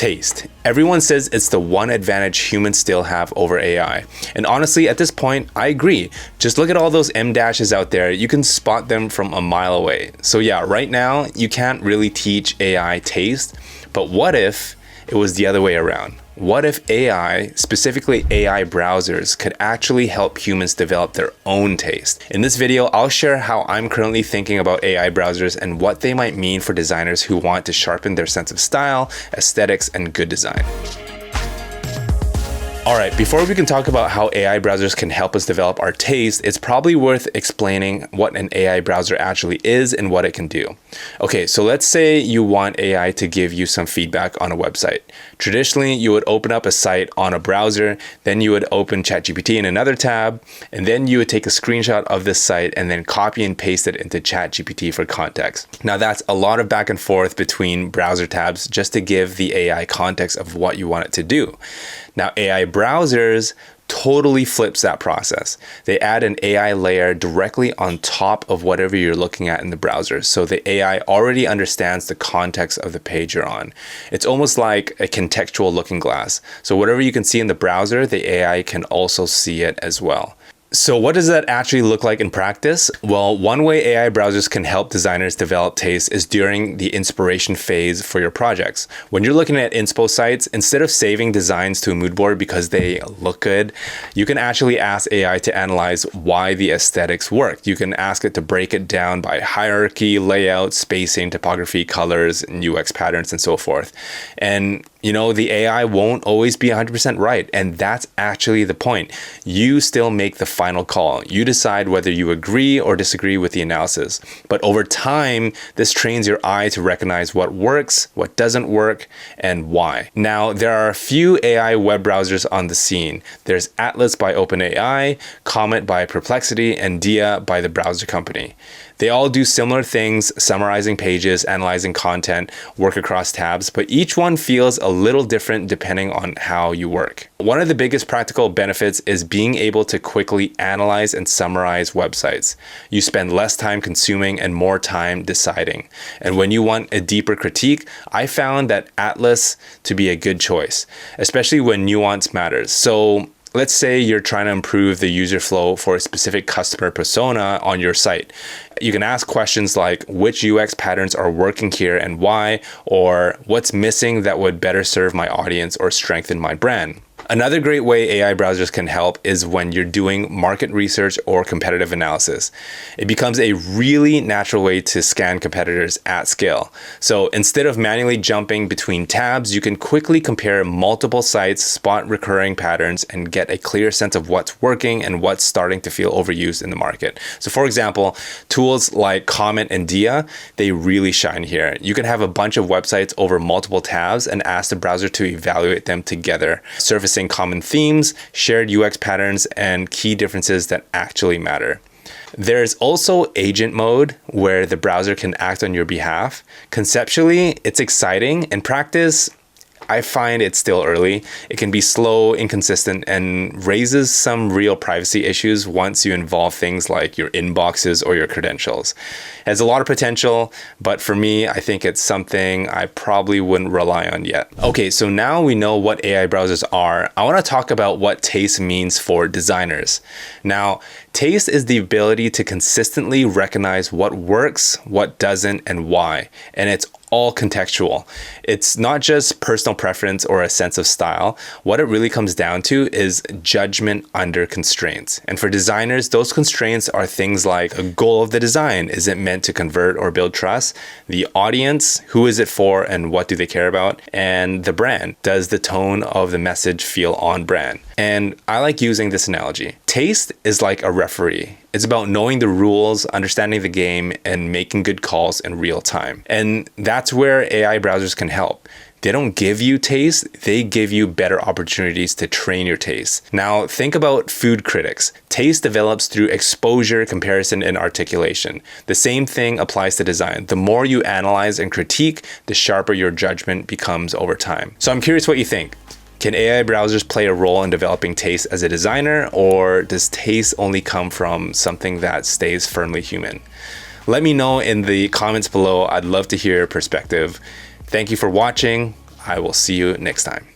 Taste. Everyone says it's the one advantage humans still have over AI. And honestly, at this point, I agree. Just look at all those M dashes out there. You can spot them from a mile away. So yeah, right now, you can't really teach AI taste. But what if it was the other way around? What if AI, specifically AI browsers, could actually help humans develop their own taste? In this video, I'll share how I'm currently thinking about AI browsers and what they might mean for designers who want to sharpen their sense of style, aesthetics, and good design. Alright, before we can talk about how AI browsers can help us develop our taste, it's probably worth explaining what an AI browser actually is and what it can do. Okay, so let's say you want AI to give you some feedback on a website. Traditionally, you would open up a site on a browser, then you would open ChatGPT in another tab, and then you would take a screenshot of this site and then copy and paste it into ChatGPT for context. Now that's a lot of back and forth between browser tabs just to give the AI context of what you want it to do. Now, AI browsers totally flips that process. They add an AI layer directly on top of whatever you're looking at in the browser. So the AI already understands the context of the page you're on. It's almost like a contextual looking glass. So whatever you can see in the browser, the AI can also see it as well. So what does that actually look like in practice? Well, one way AI browsers can help designers develop taste is during the inspiration phase for your projects. When you're looking at inspo sites, instead of saving designs to a mood board because they look good, you can actually ask AI to analyze why the aesthetics work. You can ask it to break it down by hierarchy, layout, spacing, typography, colors, and UX patterns, and so forth. And you know, the AI won't always be 100% right. And that's actually the point. You still make the final call. You decide whether you agree or disagree with the analysis. But over time, this trains your eye to recognize what works, what doesn't work, and why. Now, there are a few AI web browsers on the scene. There's Atlas by OpenAI, Comet by Perplexity, and Dia by the browser company. They all do similar things, summarizing pages, analyzing content, work across tabs, but each one feels a little different depending on how you work. One of the biggest practical benefits is being able to quickly analyze and summarize websites. You spend less time consuming and more time deciding. And when you want a deeper critique, I found that Atlas to be a good choice, especially when nuance matters. So let's say you're trying to improve the user flow for a specific customer persona on your site. You can ask questions like which UX patterns are working here and why, or what's missing that would better serve my audience or strengthen my brand. Another great way AI browsers can help is when you're doing market research or competitive analysis. It becomes a really natural way to scan competitors at scale. So instead of manually jumping between tabs, you can quickly compare multiple sites, spot recurring patterns, and get a clear sense of what's working and what's starting to feel overused in the market. So for example, tools like Comet and Dia, they really shine here. You can have a bunch of websites over multiple tabs and ask the browser to evaluate them together, surfacing common themes, shared UX patterns, and key differences that actually matter. There's also agent mode where the browser can act on your behalf. Conceptually, it's exciting. In practice, I find it's still early. It can be slow, inconsistent, and raises some real privacy issues once you involve things like your inboxes or your credentials. It has a lot of potential, but for me, I think it's something I probably wouldn't rely on yet. Okay, so now we know what AI browsers are. I want to talk about what taste means for designers. Now, taste is the ability to consistently recognize what works, what doesn't, and why. And it's all contextual. It's not just personal preference or a sense of style. What it really comes down to is judgment under constraints. And for designers, those constraints are things like a goal of the design. Is it meant to convert or build trust? The audience, who is it for and what do they care about? And the brand, does the tone of the message feel on brand? And I like using this analogy. Taste is like a referee. It's about knowing the rules, understanding the game, and making good calls in real time. And that's where AI browsers can help. They don't give you taste, they give you better opportunities to train your taste. Now, think about food critics. Taste develops through exposure, comparison, and articulation. The same thing applies to design. The more you analyze and critique, the sharper your judgment becomes over time. So I'm curious what you think. Can AI browsers play a role in developing taste as a designer, or does taste only come from something that stays firmly human? Let me know in the comments below. I'd love to hear your perspective. Thank you for watching. I will see you next time.